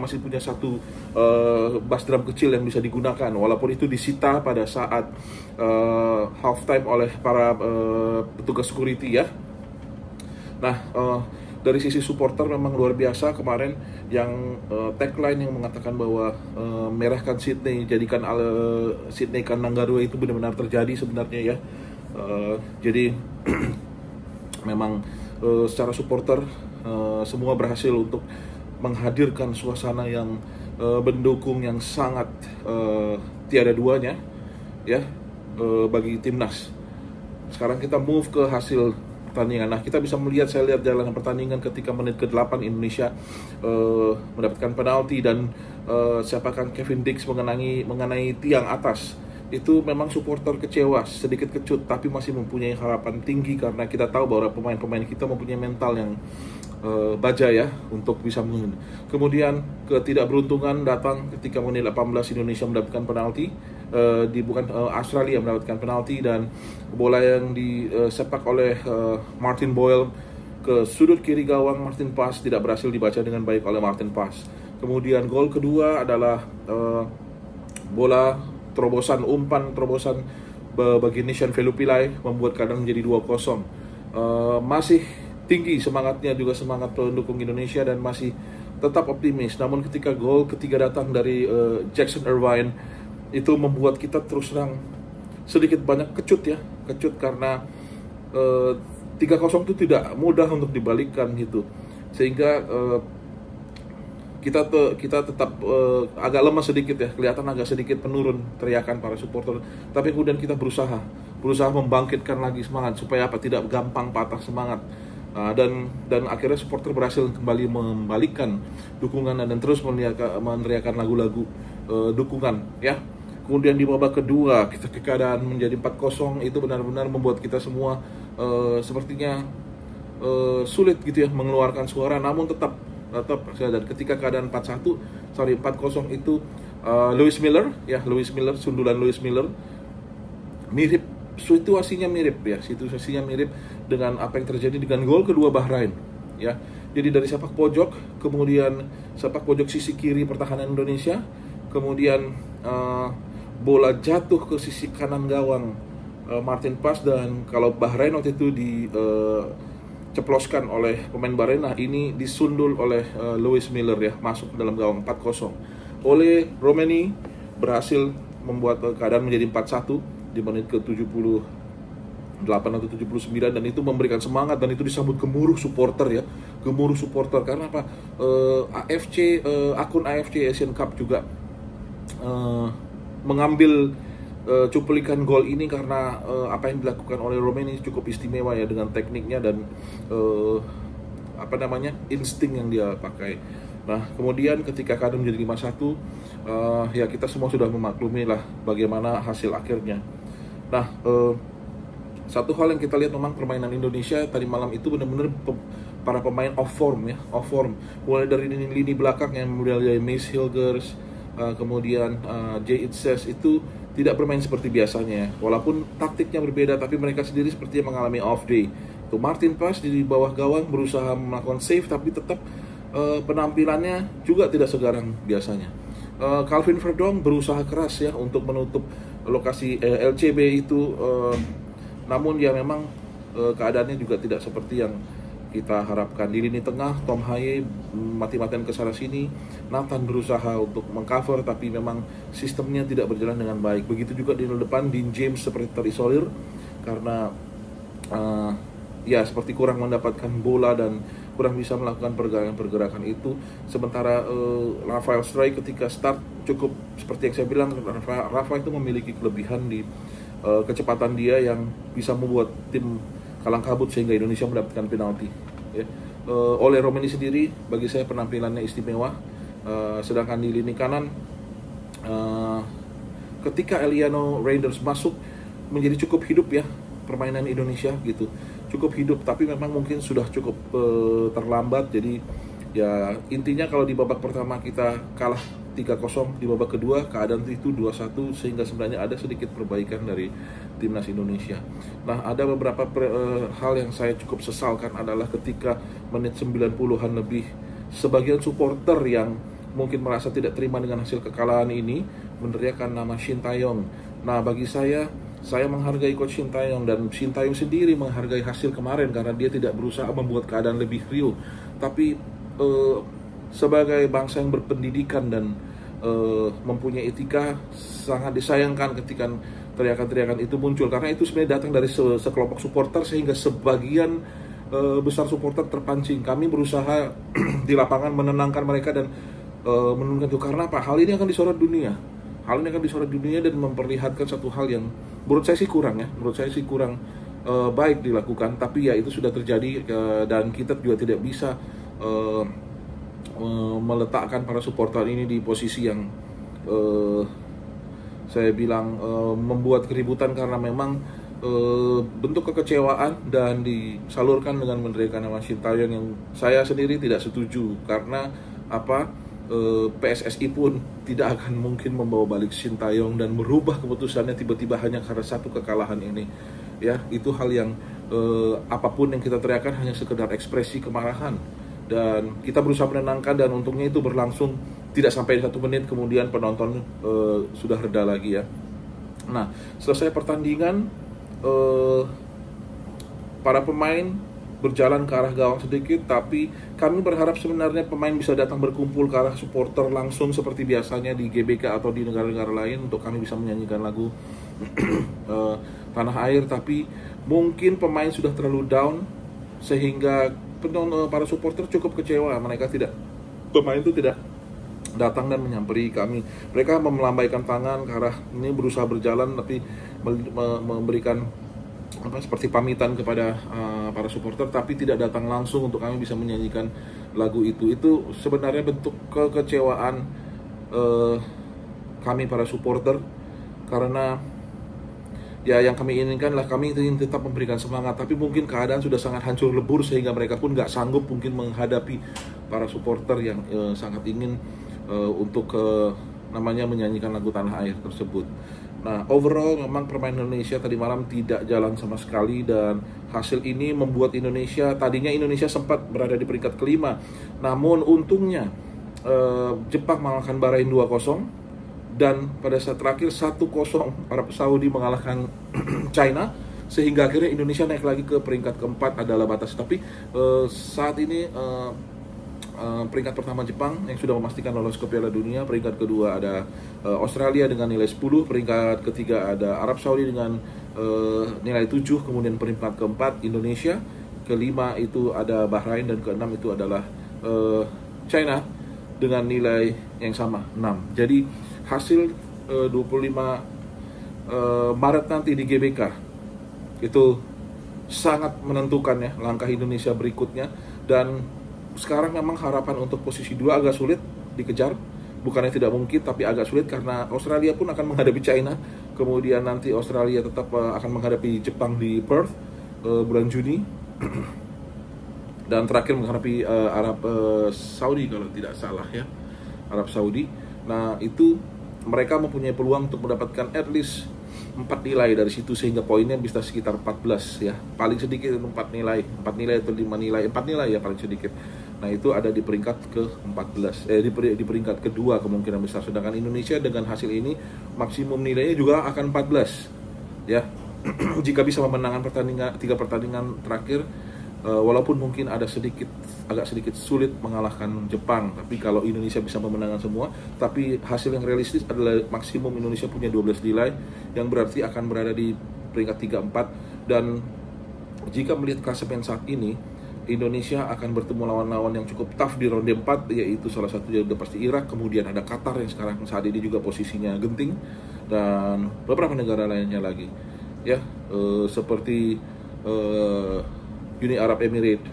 masih punya satu bass drum kecil yang bisa digunakan, walaupun itu disita pada saat halftime oleh para petugas security ya. Nah, dari sisi supporter memang luar biasa kemarin yang tagline yang mengatakan bahwa merahkan Sydney, jadikan Sydney kandang Garuda itu benar-benar terjadi sebenarnya ya. Jadi memang secara supporter semua berhasil untuk menghadirkan suasana yang mendukung yang sangat tiada duanya ya bagi timnas. Sekarang kita move ke hasil pertandingan. Nah, kita bisa melihat, saya lihat jalan pertandingan ketika menit ke-8 Indonesia mendapatkan penalti dan siapakan Kevin Dix mengenai tiang atas. Itu memang supporter kecewa, sedikit kecut, tapi masih mempunyai harapan tinggi karena kita tahu bahwa pemain-pemain kita mempunyai mental yang baja ya untuk bisa menang. Kemudian ketidakberuntungan datang ketika menit 18 Indonesia mendapatkan penalti, Australia mendapatkan penalti dan bola yang disepak oleh Martin Boyle ke sudut kiri gawang Martin Paes tidak berhasil dibaca dengan baik oleh Martin Paes. Kemudian gol kedua adalah bola umpan terobosan bagi Nishan Velupillai membuat keadaan menjadi 2-0. Masih tinggi semangatnya, juga semangat pendukung Indonesia dan masih tetap optimis. Namun ketika gol ketiga datang dari Jackson Irvine, itu membuat kita terus terang sedikit banyak kecut karena 3-0 itu tidak mudah untuk dibalikkan gitu, sehingga kita tetap agak lemah sedikit ya, kelihatan agak sedikit menurun teriakan para supporter. Tapi kemudian kita berusaha membangkitkan lagi semangat supaya tidak gampang patah semangat. Dan akhirnya supporter berhasil kembali membalikkan dukungan dan terus meneriakan lagu-lagu dukungan ya. Kemudian di babak kedua kita keadaan menjadi 4-0, itu benar-benar membuat kita semua sepertinya sulit gitu ya mengeluarkan suara, namun tetap dan ketika keadaan 4-0 itu Lewis Miller, sundulan Lewis Miller, situasinya mirip dengan apa yang terjadi dengan gol kedua Bahrain ya. Jadi dari sepak pojok, kemudian sepak pojok sisi kiri pertahanan Indonesia, kemudian bola jatuh ke sisi kanan gawang Martin Paes, dan kalau Bahrain waktu itu diceploskan oleh pemain Bahrain, nah ini disundul oleh Lewis Miller ya, masuk ke dalam gawang 4-0. Oleh Romeni berhasil membuat keadaan menjadi 4-1 di menit ke-78 atau 79, dan itu memberikan semangat dan itu disambut gemuruh supporter karena apa? Akun AFC Asian Cup juga mengambil cuplikan gol ini karena apa yang dilakukan oleh Romeni cukup istimewa ya, dengan tekniknya dan insting yang dia pakai. Nah, kemudian ketika keadaan menjadi 5-1, ya kita semua sudah memaklumi lah bagaimana hasil akhirnya. Nah, satu hal yang kita lihat memang permainan Indonesia tadi malam itu benar-benar para pemain off form. Mulai dari lini belakang yang mulai dari Mace Hilgers, kemudian Jay Itzes itu tidak bermain seperti biasanya. Walaupun taktiknya berbeda, tapi mereka sendiri sepertinya mengalami off day. Itu Martin Paes di bawah gawang berusaha melakukan save, tapi tetap penampilannya juga tidak segarang biasanya. Calvin Verdong berusaha keras ya untuk menutup lokasi LCB itu, namun ya memang keadaannya juga tidak seperti yang kita harapkan. Di lini tengah Tom Haye mati-matian ke sana sini, Nathan berusaha untuk mengcover tapi memang sistemnya tidak berjalan dengan baik. Begitu juga di depan Dean James seperti terisolir karena seperti kurang mendapatkan bola dan kurang bisa melakukan pergerakan itu. Sementara Rafael Struijk ketika start cukup seperti yang saya bilang, Rafa itu memiliki kelebihan di kecepatan dia yang bisa membuat tim kalang kabut sehingga Indonesia mendapatkan penalti ya. Oleh Romeni sendiri bagi saya penampilannya istimewa, sedangkan di lini kanan ketika Eliano Reinders masuk menjadi cukup hidup ya permainan Indonesia gitu, cukup hidup, tapi memang mungkin sudah cukup terlambat. Jadi ya intinya kalau di babak pertama kita kalah 3-0, di babak kedua keadaan itu 2-1, sehingga sebenarnya ada sedikit perbaikan dari timnas Indonesia. Nah, ada beberapa hal yang saya cukup sesalkan adalah ketika menit 90-an lebih, sebagian supporter yang mungkin merasa tidak terima dengan hasil kekalahan ini, meneriakan nama Shin Tae-yong. Nah, bagi saya menghargai Coach Shin Tae-yong, dan Shin Tae-yong sendiri menghargai hasil kemarin karena dia tidak berusaha membuat keadaan lebih riuh. Tapi sebagai bangsa yang berpendidikan dan mempunyai etika, sangat disayangkan ketika teriakan-teriakan itu muncul, karena itu sebenarnya datang dari sekelompok supporter sehingga sebagian besar supporter terpancing. Kami berusaha di lapangan menenangkan mereka dan menenangkan itu, karena apa? Hal ini akan disorot dunia. Hal ini akan disorot dunia dan memperlihatkan satu hal yang menurut saya sih kurang baik dilakukan. Tapi ya itu sudah terjadi, dan kita juga tidak bisa meletakkan para supporter ini di posisi yang saya bilang membuat keributan, karena memang bentuk kekecewaan dan disalurkan dengan meneriakan nama Shin Tae-yong yang saya sendiri tidak setuju, karena PSSI pun tidak akan mungkin membawa balik Shin Tae-yong dan merubah keputusannya tiba-tiba hanya karena satu kekalahan ini. Ya, itu hal yang apapun yang kita teriakan hanya sekedar ekspresi kemarahan, dan kita berusaha menenangkan, dan untungnya itu berlangsung tidak sampai 1 menit, kemudian penonton sudah reda lagi ya. Nah, selesai pertandingan, para pemain berjalan ke arah gawang sedikit, tapi kami berharap sebenarnya pemain bisa datang berkumpul ke arah supporter langsung seperti biasanya di GBK atau di negara-negara lain untuk kami bisa menyanyikan lagu Tanah Air. Tapi mungkin pemain sudah terlalu down sehingga para supporter cukup kecewa. Pemain itu tidak datang dan menyamperi kami. Mereka melambaikan tangan ke arah ini, berusaha berjalan, tapi memberikan seperti pamitan kepada para supporter, tapi tidak datang langsung untuk kami bisa menyanyikan lagu itu. Itu sebenarnya bentuk kekecewaan kami para supporter, karena ya yang kami inginkan lah, kami ingin tetap memberikan semangat, tapi mungkin keadaan sudah sangat hancur lebur sehingga mereka pun nggak sanggup mungkin menghadapi para supporter yang sangat ingin untuk menyanyikan lagu Tanah Air tersebut. Nah, overall memang permainan Indonesia tadi malam tidak jalan sama sekali, dan hasil ini membuat tadinya Indonesia sempat berada di peringkat kelima, namun untungnya Jepang mengalahkan Bahrain 2-0, dan pada saat terakhir 1-0 Arab Saudi mengalahkan China, sehingga akhirnya Indonesia naik lagi ke peringkat keempat adalah batas. Tapi saat ini peringkat pertama Jepang yang sudah memastikan lolos ke Piala Dunia, peringkat kedua ada Australia dengan nilai 10, peringkat ketiga ada Arab Saudi dengan nilai 7, kemudian peringkat keempat Indonesia, kelima itu ada Bahrain, dan keenam itu adalah China dengan nilai yang sama 6. Jadi hasil 25 Maret nanti di GBK itu sangat menentukan ya langkah Indonesia berikutnya. Dan sekarang memang harapan untuk posisi 2 agak sulit dikejar, bukannya tidak mungkin, tapi agak sulit karena Australia pun akan menghadapi China, kemudian nanti Australia tetap akan menghadapi Jepang di Perth bulan Juni, dan terakhir menghadapi Arab Saudi kalau tidak salah ya, Arab Saudi. Nah, itu mereka mempunyai peluang untuk mendapatkan at least 4 nilai dari situ, sehingga poinnya bisa sekitar 14 ya, paling sedikit 4 nilai atau 5 nilai, 4 nilai ya paling sedikit. Nah, itu ada di peringkat ke-14, di peringkat kedua kemungkinan besar. Sedangkan Indonesia dengan hasil ini maksimum nilainya juga akan 14 ya. Jika bisa memenangkan 3 pertandingan terakhir, walaupun mungkin agak sedikit sulit mengalahkan Jepang, tapi kalau Indonesia bisa memenangkan semua, tapi hasil yang realistis adalah maksimum Indonesia punya 12 nilai, yang berarti akan berada di peringkat 3-4. Dan jika melihat klasemen saat ini, Indonesia akan bertemu lawan-lawan yang cukup tough di ronde 4, yaitu salah satunya udah pasti Irak, kemudian ada Qatar yang sekarang saat ini juga posisinya genting, dan beberapa negara lainnya lagi ya, seperti Uni Arab Emirates.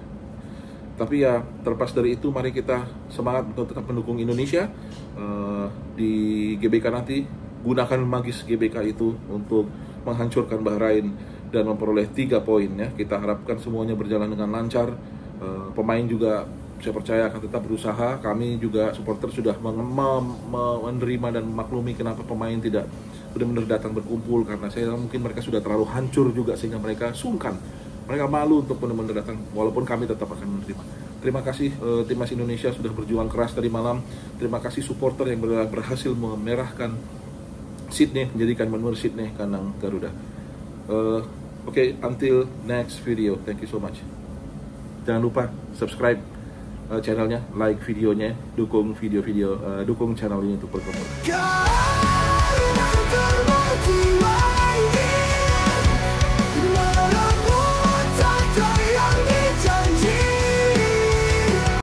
Tapi ya terlepas dari itu, mari kita semangat untuk tetap mendukung Indonesia di GBK nanti. Gunakan magis GBK itu untuk menghancurkan Bahrain dan memperoleh 3 poin ya. Kita harapkan semuanya berjalan dengan lancar. Pemain juga saya percaya akan tetap berusaha. Kami juga supporter sudah menerima dan memaklumi kenapa pemain tidak benar-benar datang berkumpul, karena mungkin mereka sudah terlalu hancur juga sehingga mereka sungkan. Mereka malu untuk benar-benar datang, walaupun kami tetap akan menerima. Terima kasih Timnas Indonesia sudah berjuang keras tadi malam. Terima kasih supporter yang berhasil memerahkan Sydney, menjadikan menur Sydney kandang Garuda. Oke, until next video. Thank you so much. Jangan lupa subscribe channelnya, like videonya, dukung video-video, dukung channel ini untuk berkembang.